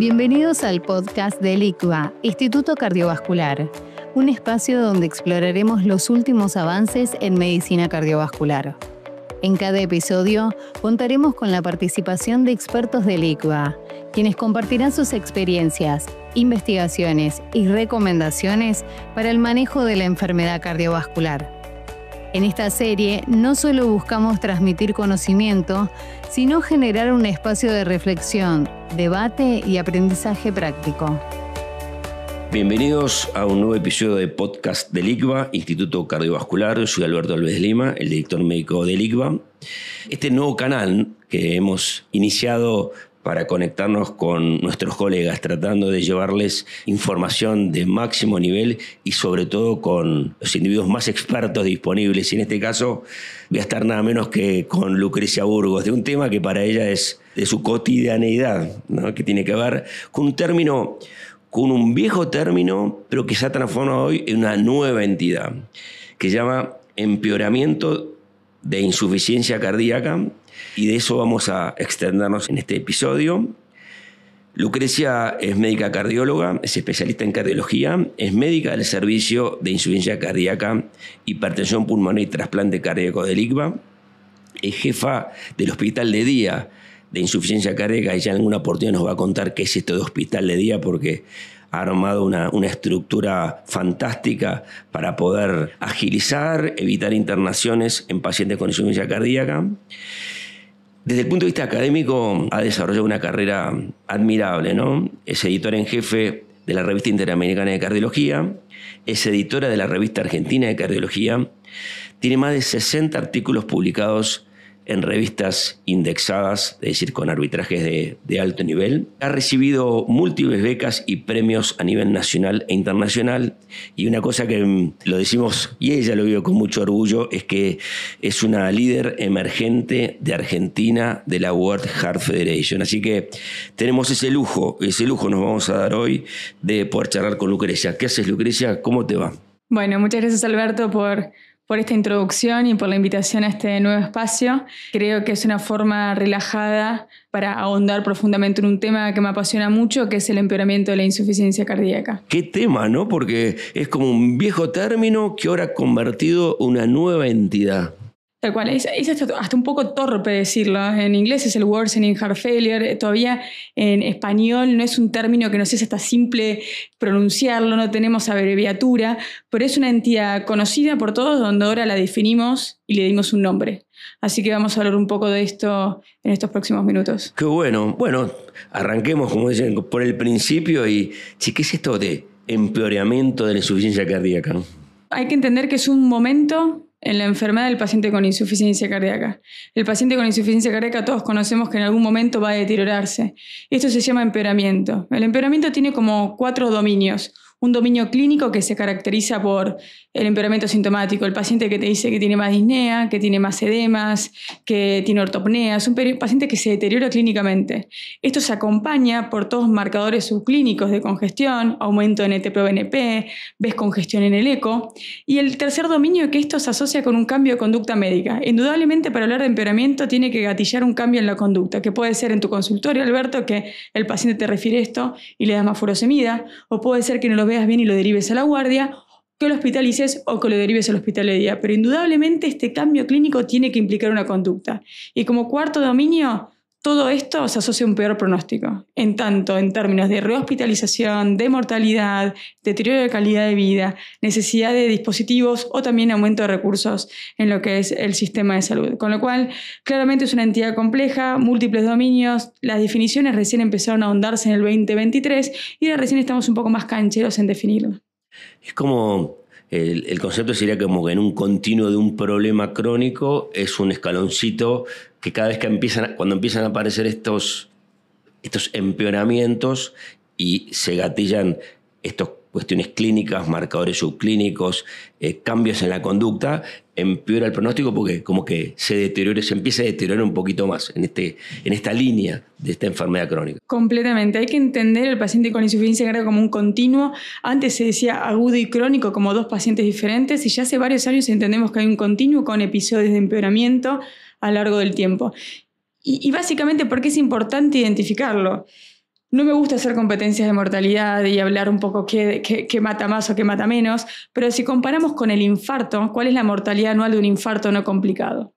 Bienvenidos al podcast del ICVA, Instituto Cardiovascular, un espacio donde exploraremos los últimos avances en medicina cardiovascular. En cada episodio contaremos con la participación de expertos del ICVA, quienes compartirán sus experiencias, investigaciones y recomendaciones para el manejo de la enfermedad cardiovascular. En esta serie no solo buscamos transmitir conocimiento, sino generar un espacio de reflexión, debate y aprendizaje práctico. Bienvenidos a un nuevo episodio de podcast del ICVA, Instituto Cardiovascular. Yo soy Alberto Alves Lima, el director médico del ICVA. Este nuevo canal que hemos iniciado para conectarnos con nuestros colegas, tratando de llevarles información de máximo nivel y sobre todo con los individuos más expertos disponibles. Y en este caso voy a estar nada menos que con Lucrecia Burgos, de un tema que para ella es de su cotidianeidad, ¿no? Que tiene que ver con un término, con un viejo término, pero que se ha transformado hoy en una nueva entidad, que se llama empeoramiento de insuficiencia cardíaca. Y de eso vamos a extendernos en este episodio. Lucrecia es médica cardióloga, es especialista en cardiología, es médica del servicio de insuficiencia cardíaca, hipertensión pulmonar y trasplante cardíaco del ICVA. Es jefa del hospital de día de insuficiencia cardíaca y ya en alguna oportunidad nos va a contar qué es esto de hospital de día, porque ha armado una estructura fantástica para poder agilizar, evitar internaciones en pacientes con insuficiencia cardíaca. Desde el punto de vista académico ha desarrollado una carrera admirable, ¿no? Es editora en jefe de la Revista Interamericana de Cardiología, es editora de la Revista Argentina de Cardiología, tiene más de 60 artículos publicados en revistas indexadas, es decir, con arbitrajes de alto nivel. Ha recibido múltiples becas y premios a nivel nacional e internacional. Y una cosa que lo decimos, y ella lo vive con mucho orgullo, es que es una líder emergente de Argentina de la World Heart Federation. Así que tenemos ese lujo nos vamos a dar hoy de poder charlar con Lucrecia. ¿Qué haces, Lucrecia? ¿Cómo te va? Bueno, muchas gracias, Alberto, por esta introducción y por la invitación a este nuevo espacio. Creo que es una forma relajada para ahondar profundamente en un tema que me apasiona mucho, que es el empeoramiento de la insuficiencia cardíaca. Qué tema, ¿no? Porque es como un viejo término que ahora ha convertido una nueva entidad. Tal cual, es hasta un poco torpe decirlo. En inglés es el worsening heart failure. Todavía en español no es un término que nos es hasta simple pronunciarlo, no tenemos abreviatura, pero es una entidad conocida por todos donde ahora la definimos y le dimos un nombre. Así que vamos a hablar un poco de esto en estos próximos minutos. Qué bueno. Bueno, arranquemos, como dicen, por el principio y ¿qué es esto de empeoramiento de la insuficiencia cardíaca? Hay que entender que es un momento en la enfermedad del paciente con insuficiencia cardíaca. El paciente con insuficiencia cardíaca todos conocemos que en algún momento va a deteriorarse. Esto se llama empeoramiento. El empeoramiento tiene como 4 dominios. Un dominio clínico que se caracteriza por el empeoramiento sintomático, el paciente que te dice que tiene más disnea, que tiene más edemas, que tiene ortopnea, es un paciente que se deteriora clínicamente. Esto se acompaña por todos marcadores subclínicos de congestión, aumento en NT-proBNP, ves congestión en el eco. Y el tercer dominio es que esto se asocia con un cambio de conducta médica. Indudablemente, para hablar de empeoramiento tiene que gatillar un cambio en la conducta, que puede ser en tu consultorio, Alberto, que el paciente te refiere esto y le das más furosemida, o puede ser que no lo veas bien y lo derives a la guardia, que lo hospitalices o que lo derives al hospital de día. Pero indudablemente este cambio clínico tiene que implicar una conducta. Y como cuarto dominio, todo esto se asocia a un peor pronóstico, en términos de rehospitalización, de mortalidad, deterioro de calidad de vida, necesidad de dispositivos o también aumento de recursos en lo que es el sistema de salud. Con lo cual, claramente es una entidad compleja, múltiples dominios, las definiciones recién empezaron a ahondarse en el 2023 y ahora recién estamos un poco más cancheros en definirlo. Es como el concepto sería como que en un continuo de un problema crónico es un escaloncito que cada vez que cuando empiezan a aparecer estos empeoramientos y se gatillan estas cuestiones clínicas, marcadores subclínicos, cambios en la conducta, empeora el pronóstico porque como que se empieza a deteriorar un poquito más en esta línea de esta enfermedad crónica. Completamente. Hay que entender el paciente con insuficiencia cardíaca como un continuo. Antes se decía agudo y crónico como 2 pacientes diferentes y ya hace varios años entendemos que hay un continuo con episodios de empeoramiento a lo largo del tiempo. Y básicamente, ¿por qué es importante identificarlo? No me gusta hacer competencias de mortalidad y hablar un poco qué mata más o qué mata menos, pero si comparamos con el infarto, ¿cuál es la mortalidad anual de un infarto no complicado?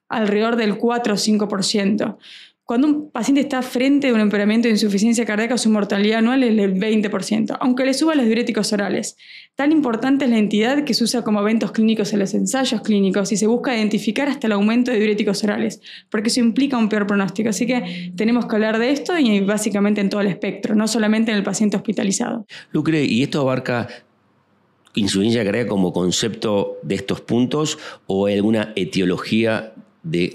Alrededor del 4 o 5%. Cuando un paciente está frente a un empeoramiento de insuficiencia cardíaca, su mortalidad anual es del 20%, aunque le suba los diuréticos orales. Tan importante es la entidad que se usa como eventos clínicos en los ensayos clínicos y se busca identificar hasta el aumento de diuréticos orales, porque eso implica un peor pronóstico. Así que tenemos que hablar de esto y básicamente en todo el espectro, no solamente en el paciente hospitalizado. Lucre, ¿y esto abarca insuficiencia cardíaca como concepto de estos puntos o alguna etiología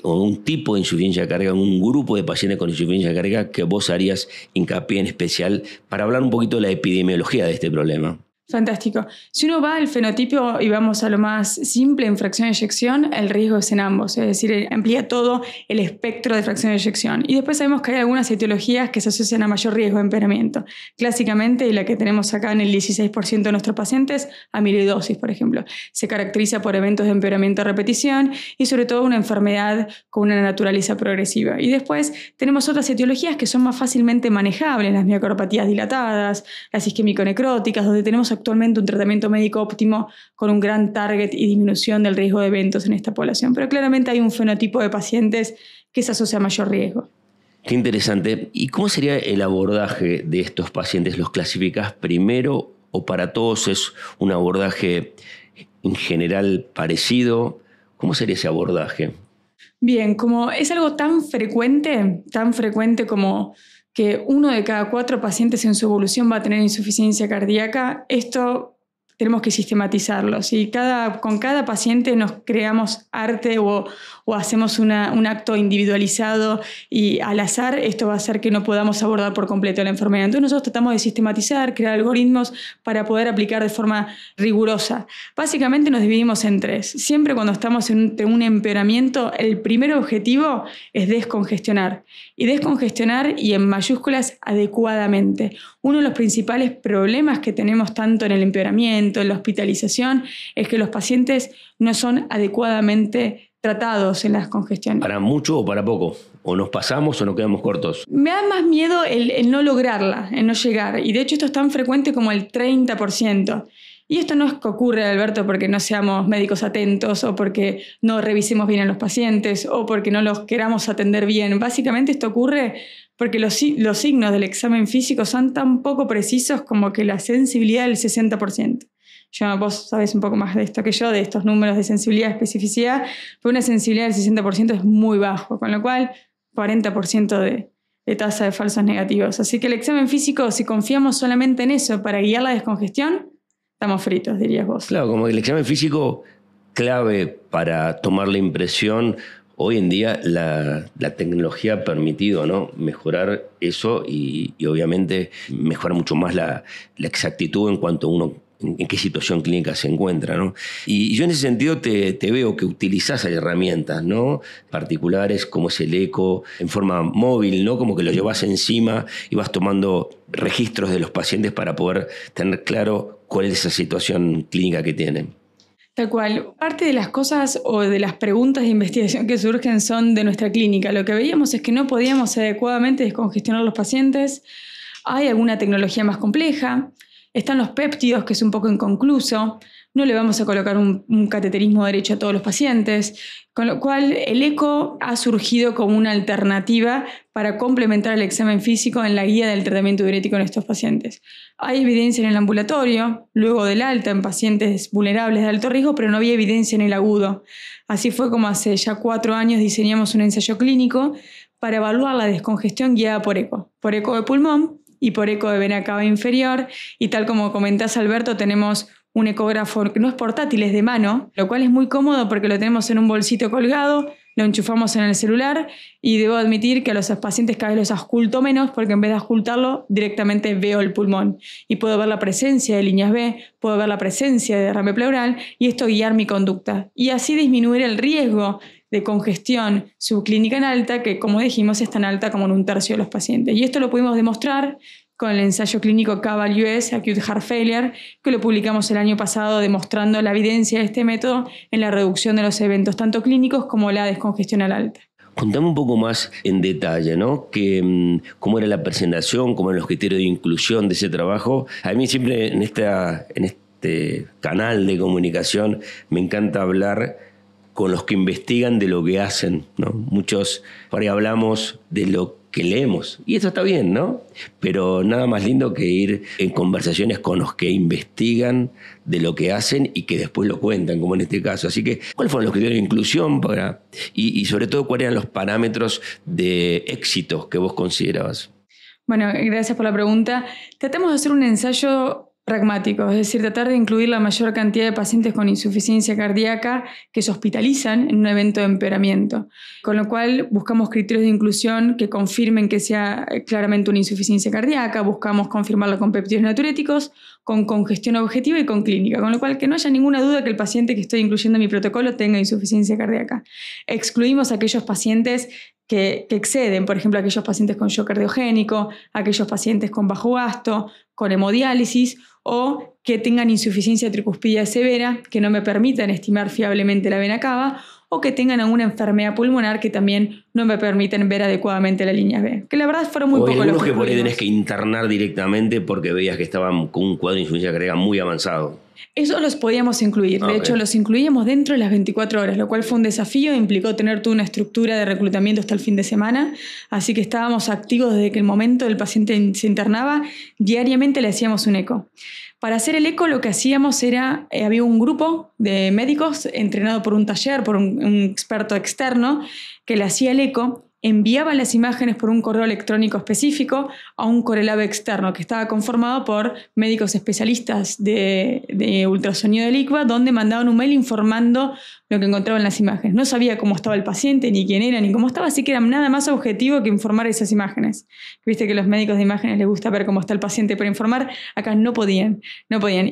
o un tipo de insuficiencia cardíaca, un grupo de pacientes con insuficiencia cardíaca que vos harías hincapié en especial para hablar un poquito de la epidemiología de este problema? Fantástico. Si uno va al fenotipo y vamos a lo más simple en fracción de eyección, el riesgo es en ambos, es decir, amplía todo el espectro de fracción de eyección. Y después sabemos que hay algunas etiologías que se asocian a mayor riesgo de empeoramiento. Clásicamente, y la que tenemos acá en el 16% de nuestros pacientes, amiloidosis, por ejemplo. Se caracteriza por eventos de empeoramiento a repetición y sobre todo una enfermedad con una naturaleza progresiva. Y después tenemos otras etiologías que son más fácilmente manejables, las miocardiopatías dilatadas, las isquémico-necróticas, donde tenemos actualmente un tratamiento médico óptimo con un gran target y disminución del riesgo de eventos en esta población. Pero claramente hay un fenotipo de pacientes que se asocia a mayor riesgo. Qué interesante. ¿Y cómo sería el abordaje de estos pacientes? ¿Los clasificás primero o para todos es un abordaje en general parecido? ¿Cómo sería ese abordaje? Bien, como es algo tan frecuente como que 1 de cada 4 pacientes en su evolución va a tener insuficiencia cardíaca, esto tenemos que sistematizarlo. Si con cada paciente nos creamos arte o hacemos un acto individualizado y al azar, esto va a hacer que no podamos abordar por completo la enfermedad. Entonces nosotros tratamos de sistematizar, crear algoritmos para poder aplicar de forma rigurosa. Básicamente nos dividimos en 3. Siempre cuando estamos en un empeoramiento, el primer objetivo es descongestionar. Y descongestionar y en mayúsculas adecuadamente. Uno de los principales problemas que tenemos tanto en el empeoramiento, en la hospitalización, es que los pacientes no son adecuadamente tratados en las congestiones. ¿Para mucho o para poco? ¿O nos pasamos o nos quedamos cortos? Me da más miedo el no lograrla, el no llegar. Y de hecho esto es tan frecuente como el 30%. Y esto no es que ocurre, Alberto, porque no seamos médicos atentos o porque no revisemos bien a los pacientes o porque no los queramos atender bien. Básicamente esto ocurre porque los signos del examen físico son tan poco precisos como que la sensibilidad del 60%. Vos sabés un poco más de esto que yo, de estos números de sensibilidad y especificidad, pero una sensibilidad del 60% es muy bajo, con lo cual 40% de tasa de falsos negativos. Así que el examen físico, si confiamos solamente en eso para guiar la descongestión, estamos fritos, dirías vos. Claro, como el examen físico clave para tomar la impresión. Hoy en día la tecnología ha permitido, ¿no?, mejorar eso y obviamente mejorar mucho más la exactitud en cuanto a uno en qué situación clínica se encuentra, ¿no? Y yo en ese sentido te veo que utilizás herramientas, ¿no?, particulares como es el eco, en forma móvil, ¿no?, como que lo llevas encima y vas tomando registros de los pacientes para poder tener claro cuál es esa situación clínica que tienen. Tal cual. Parte de las cosas o de las preguntas de investigación que surgen son de nuestra clínica. Lo que veíamos es que no podíamos adecuadamente descongestionar a los pacientes. Hay alguna tecnología más compleja. Están los péptidos, que es un poco inconcluso. No le vamos a colocar un cateterismo derecho a todos los pacientes. Con lo cual, el eco ha surgido como una alternativa para complementar el examen físico en la guía del tratamiento diurético en estos pacientes. Hay evidencia en el ambulatorio, luego del alta en pacientes vulnerables de alto riesgo, pero no había evidencia en el agudo. Así fue como hace ya 4 años diseñamos un ensayo clínico para evaluar la descongestión guiada por eco de pulmón y por eco de vena cava inferior. Y tal como comentás, Alberto, tenemos un ecógrafo que no es portátil, es de mano, lo cual es muy cómodo porque lo tenemos en un bolsito colgado, lo enchufamos en el celular y debo admitir que a los pacientes cada vez los ausculto menos porque en vez de auscultarlo directamente veo el pulmón y puedo ver la presencia de líneas B, puedo ver la presencia de derrame pleural y esto guiar mi conducta y así disminuir el riesgo de congestión subclínica en alta, que como dijimos es tan alta como en 1/3 de los pacientes. Y esto lo pudimos demostrar con el ensayo clínico CAVAL-US, Acute Heart Failure, que lo publicamos el año pasado demostrando la evidencia de este método en la reducción de los eventos tanto clínicos como la descongestión al alta. Contame un poco más en detalle, ¿no? Cómo era la presentación, cómo eran los criterios de inclusión de ese trabajo. A mí siempre en este canal de comunicación me encanta hablar con los que investigan de lo que hacen, ¿no? Muchos, por ahí hablamos de lo que leemos, y eso está bien, ¿no? Pero nada más lindo que ir en conversaciones con los que investigan de lo que hacen y que después lo cuentan, como en este caso. Así que, ¿cuáles fueron los criterios de inclusión y sobre todo cuáles eran los parámetros de éxito que vos considerabas? Bueno, gracias por la pregunta. Tratamos de hacer un ensayo pragmático, es decir, tratar de incluir la mayor cantidad de pacientes con insuficiencia cardíaca que se hospitalizan en un evento de empeoramiento, con lo cual buscamos criterios de inclusión que confirmen que sea claramente una insuficiencia cardíaca, buscamos confirmarlo con péptidos natriuréticos, con congestión objetiva y con clínica, con lo cual que no haya ninguna duda que el paciente que estoy incluyendo en mi protocolo tenga insuficiencia cardíaca. Excluimos a aquellos pacientes que exceden, por ejemplo, aquellos pacientes con shock cardiogénico, aquellos pacientes con bajo gasto, con hemodiálisis o que tengan insuficiencia tricuspidia severa, que no me permitan estimar fiablemente la vena cava, o que tengan alguna enfermedad pulmonar que también no me permiten ver adecuadamente las líneas B. Que la verdad fueron muy pocos los que por ahí tenés que internar directamente porque veías que estaban con un cuadro de insuficiencia cardíaca muy avanzado. Eso los podíamos incluir. De hecho, los incluíamos dentro de las 24 horas, lo cual fue un desafío e implicó tener toda una estructura de reclutamiento hasta el fin de semana. Así que estábamos activos desde que el momento del paciente se internaba. Diariamente le hacíamos un eco. Para hacer el eco lo que hacíamos era, había un grupo de médicos entrenado por un taller, por un experto externo, que le hacía el eco, enviaba las imágenes por un correo electrónico específico a un Corelab externo que estaba conformado por médicos especialistas de ultrasonido del ICVA, donde mandaban un mail informando lo que encontraban en las imágenes. No sabía cómo estaba el paciente, ni quién era, ni cómo estaba, así que era nada más objetivo que informar esas imágenes. Viste que a los médicos de imágenes les gusta ver cómo está el paciente para informar, acá no podían.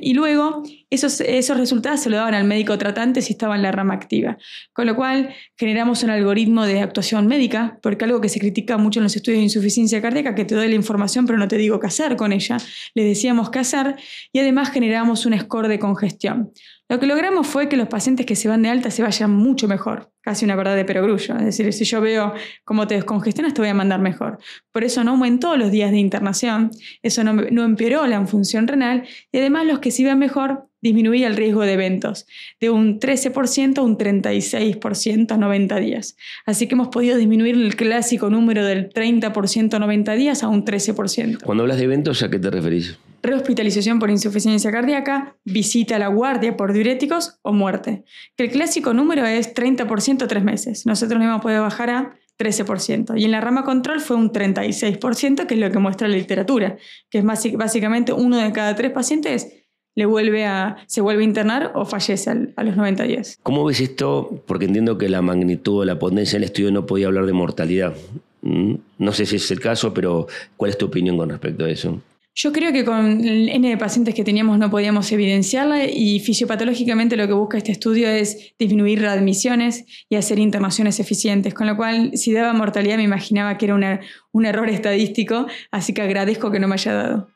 Y luego esos resultados se lo daban al médico tratante si estaba en la rama activa. Con lo cual generamos un algoritmo de actuación médica, porque algo que se critica mucho en los estudios de insuficiencia cardíaca, que te doy la información pero no te digo qué hacer con ella, les decíamos qué hacer, y además generamos un score de congestión. Lo que logramos fue que los pacientes que se van de alta se vayan mucho mejor, casi una verdad de perogrullo. Es decir, si yo veo cómo te descongestionas, te voy a mandar mejor. Por eso no aumentó los días de internación, eso no empeoró la función renal, y además los que se iban mejor disminuía el riesgo de eventos, de un 13% a un 36% a 90 días. Así que hemos podido disminuir el clásico número del 30% a 90 días a un 13%. Cuando hablas de eventos, ¿a qué te referís? Rehospitalización por insuficiencia cardíaca, visita a la guardia por diuréticos o muerte. Que el clásico número es 30% a 3 meses. Nosotros lo hemos podido bajar a 13%. Y en la rama control fue un 36%, que es lo que muestra la literatura, que es básicamente 1 de cada 3 pacientes se vuelve a internar o fallece a los 90 días. ¿Cómo ves esto? Porque entiendo que la magnitud o la potencia del estudio no podía hablar de mortalidad. No sé si es el caso, pero ¿cuál es tu opinión con respecto a eso? Yo creo que con el N de pacientes que teníamos no podíamos evidenciarla, y fisiopatológicamente lo que busca este estudio es disminuir readmisiones y hacer internaciones eficientes, con lo cual si daba mortalidad me imaginaba que era un error estadístico, así que agradezco que no me haya dado.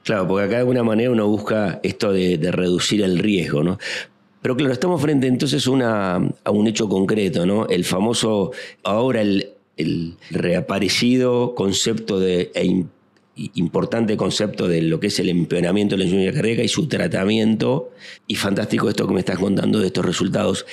Claro, porque acá de alguna manera uno busca esto de reducir el riesgo, ¿no? Pero claro, estamos frente entonces a un hecho concreto, ¿no? El famoso, ahora el reaparecido concepto importante concepto de lo que es el empeoramiento de la insuficiencia cardíaca y su tratamiento, y fantástico esto que me estás contando de estos resultados.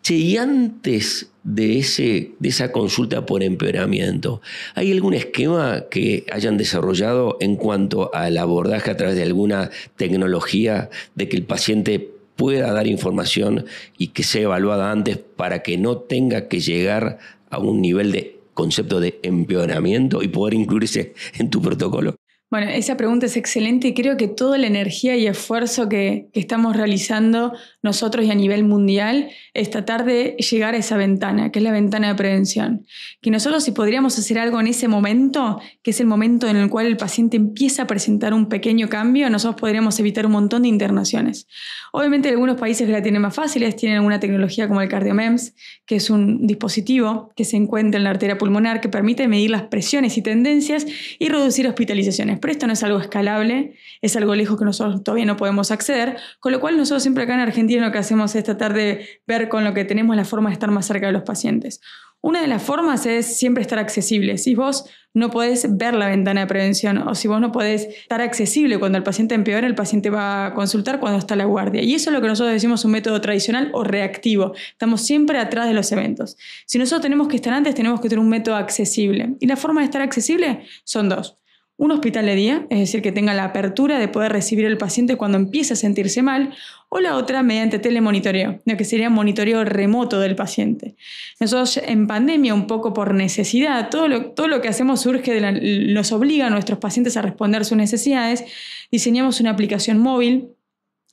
Che, y antes de esa consulta por empeoramiento, ¿hay algún esquema que hayan desarrollado en cuanto al abordaje a través de alguna tecnología de que el paciente pueda dar información y que sea evaluada antes para que no tenga que llegar a un nivel de concepto de empeoramiento y poder incluirse en tu protocolo? Bueno, esa pregunta es excelente y creo que toda la energía y esfuerzo que estamos realizando nosotros y a nivel mundial es tratar de llegar a esa ventana, que es la ventana de prevención. Que nosotros, si podríamos hacer algo en ese momento, que es el momento en el cual el paciente empieza a presentar un pequeño cambio, nosotros podríamos evitar un montón de internaciones. Obviamente algunos países que la tienen más fáciles tienen alguna tecnología como el CardioMEMS, que es un dispositivo que se encuentra en la arteria pulmonar que permite medir las presiones y tendencias y reducir hospitalizaciones. Pero esto no es algo escalable, es algo lejos que nosotros todavía no podemos acceder, con lo cual nosotros siempre acá en Argentina lo que hacemos es tratar de ver con lo que tenemos la forma de estar más cerca de los pacientes. Una de las formas es siempre estar accesible. Si vos no podés ver la ventana de prevención o si vos no podés estar accesible cuando el paciente empeora, el paciente va a consultar cuando está a la guardia. Y eso es lo que nosotros decimos un método tradicional o reactivo. Estamos siempre atrás de los eventos. Si nosotros tenemos que estar antes, tenemos que tener un método accesible. Y la forma de estar accesible son dos. Un hospital de día, es decir, que tenga la apertura de poder recibir al paciente cuando empiece a sentirse mal, o la otra mediante telemonitoreo, lo que sería monitoreo remoto del paciente. Nosotros en pandemia, un poco por necesidad, todo lo que hacemos surge nos obliga a nuestros pacientes a responder sus necesidades. Diseñamos una aplicación móvil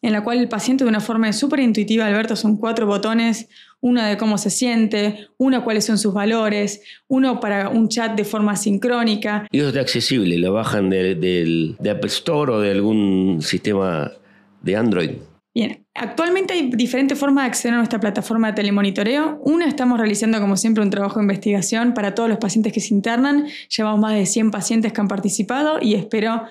en la cual el paciente de una forma súper intuitiva, Alberto, son 4 botones, una de cómo se siente, una cuáles son sus valores, uno para un chat de forma sincrónica. Y eso está accesible, lo bajan de Apple Store o de algún sistema de Android. Bien, actualmente hay diferentes formas de acceder a nuestra plataforma de telemonitoreo. Una, estamos realizando como siempre un trabajo de investigación para todos los pacientes que se internan. Llevamos más de 100 pacientes que han participado y espero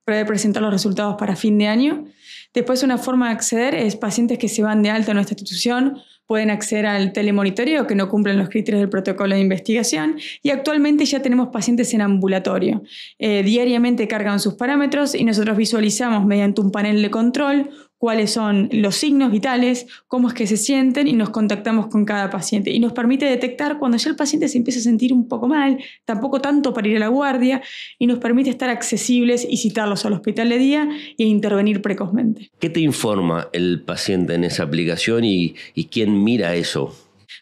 poder presentar los resultados para fin de año. Después, una forma de acceder es pacientes que se van de alta en nuestra institución, pueden acceder al telemonitoreo que no cumplen los criterios del protocolo de investigación y actualmente ya tenemos pacientes en ambulatorio. Diariamente cargan sus parámetros y nosotros visualizamos mediante un panel de control cuáles son los signos vitales, cómo es que se sienten y nos contactamos con cada paciente. Y nos permite detectar cuando ya el paciente se empieza a sentir un poco mal, tampoco tanto para ir a la guardia, y nos permite estar accesibles y citarlos al hospital de día e intervenir precozmente. ¿Qué te informa el paciente en esa aplicación y quién mira eso?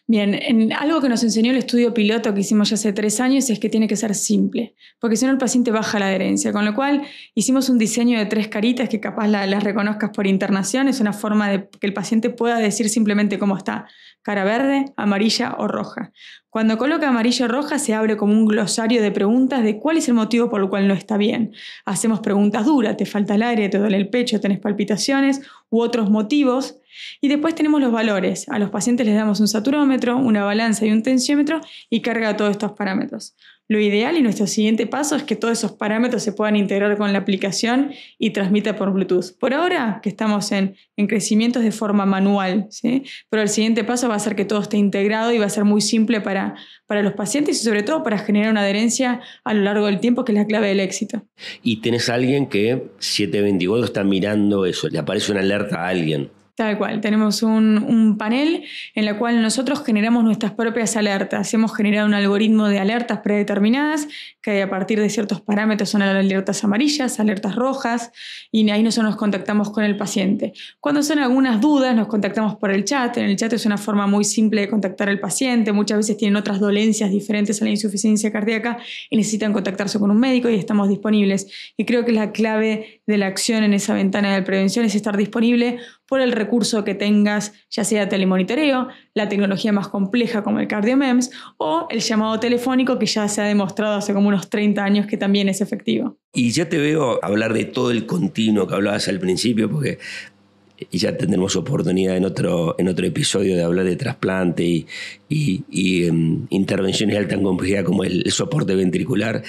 Bien, algo que nos enseñó el estudio piloto que hicimos ya hace 3 años es que tiene que ser simple, porque si no el paciente baja la adherencia, con lo cual hicimos un diseño de 3 caritas que capaz las reconozcas por internación, es una forma de que el paciente pueda decir simplemente cómo está, cara verde, amarilla o roja. Cuando coloca amarilla o roja se abre como un glosario de preguntas de cuál es el motivo por el cual no está bien. Hacemos preguntas duras, te falta el aire, te duele el pecho, tenés palpitaciones u otros motivos. Y después tenemos los valores. A los pacientes les damos un saturómetro, una balanza y un tensiómetro y carga todos estos parámetros. Lo ideal y nuestro siguiente paso es que todos esos parámetros se puedan integrar con la aplicación y transmita por Bluetooth. Por ahora, que estamos en crecimientos de forma manual, ¿sí? Pero el siguiente paso va a ser que todo esté integrado y va a ser muy simple para los pacientes y sobre todo para generar una adherencia a lo largo del tiempo, que es la clave del éxito. Y tenés a alguien que 7/24 está mirando eso, le aparece una alerta a alguien. Tal cual, tenemos un panel en el cual nosotros generamos nuestras propias alertas. Hemos generado un algoritmo de alertas predeterminadas que a partir de ciertos parámetros son alertas amarillas, alertas rojas, y ahí nosotros nos contactamos con el paciente. Cuando son algunas dudas nos contactamos por el chat. En el chat es una forma muy simple de contactar al paciente. Muchas veces tienen otras dolencias diferentes a la insuficiencia cardíaca y necesitan contactarse con un médico y estamos disponibles. Y creo que la clave de la acción en esa ventana de prevención es estar disponible por el recurso que tengas, ya sea telemonitoreo, la tecnología más compleja como el CardioMEMS o el llamado telefónico que ya se ha demostrado hace como unos 30 años que también es efectivo. Y ya te veo hablar de todo el continuo que hablabas al principio, porque ya tendremos oportunidad en otro episodio de hablar de trasplante y intervenciones de alta complejidad como el soporte ventricular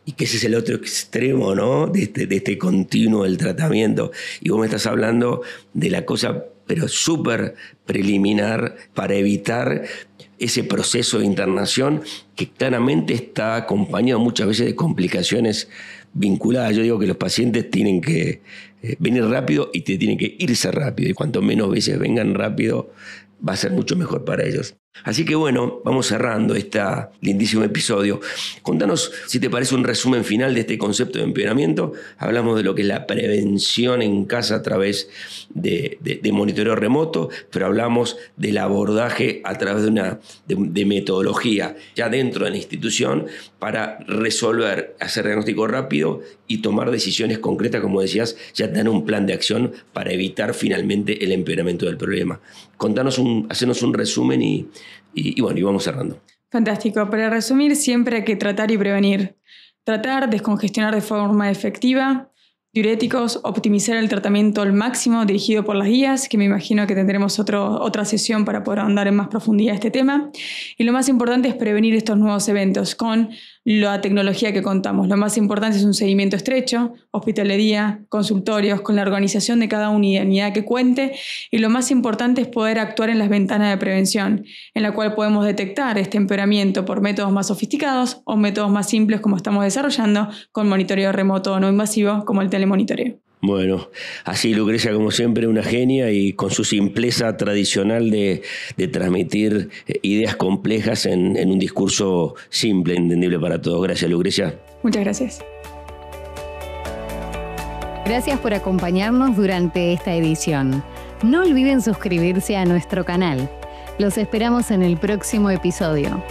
y que ese es el otro extremo, ¿no? de este continuo del tratamiento. Y vos me estás hablando de la cosa, pero súper preliminar para evitar ese proceso de internación que claramente está acompañado muchas veces de complicaciones vinculadas. Yo digo que los pacientes tienen que venir rápido y te tienen que irse rápido. Y cuanto menos veces vengan rápido, va a ser mucho mejor para ellos. Así que bueno, vamos cerrando este lindísimo episodio. Contanos, si te parece, un resumen final de este concepto de empeoramiento. Hablamos de lo que es la prevención en casa a través de monitoreo remoto, pero hablamos del abordaje a través de metodología ya dentro de la institución para resolver, hacer diagnóstico rápido y tomar decisiones concretas, como decías, ya tener un plan de acción para evitar finalmente el empeoramiento del problema. Contanos, hacernos un resumen y bueno, y vamos cerrando. Fantástico. Para resumir, siempre hay que tratar y prevenir. Tratar, descongestionar de forma efectiva, diuréticos, optimizar el tratamiento al máximo dirigido por las guías, que me imagino que tendremos otra sesión para poder ahondar en más profundidad este tema. Y lo más importante es prevenir estos nuevos eventos con la tecnología que contamos. Lo más importante es un seguimiento estrecho, hospitalería, consultorios, con la organización de cada unidad que cuente, y lo más importante es poder actuar en las ventanas de prevención, en la cual podemos detectar este empeoramiento por métodos más sofisticados o métodos más simples como estamos desarrollando con monitoreo remoto no invasivo como el telemonitoreo. Bueno, así Lucrecia, como siempre, una genia y con su simpleza tradicional de transmitir ideas complejas en un discurso simple, entendible para todos. Gracias, Lucrecia. Muchas gracias. Gracias por acompañarnos durante esta edición. No olviden suscribirse a nuestro canal. Los esperamos en el próximo episodio.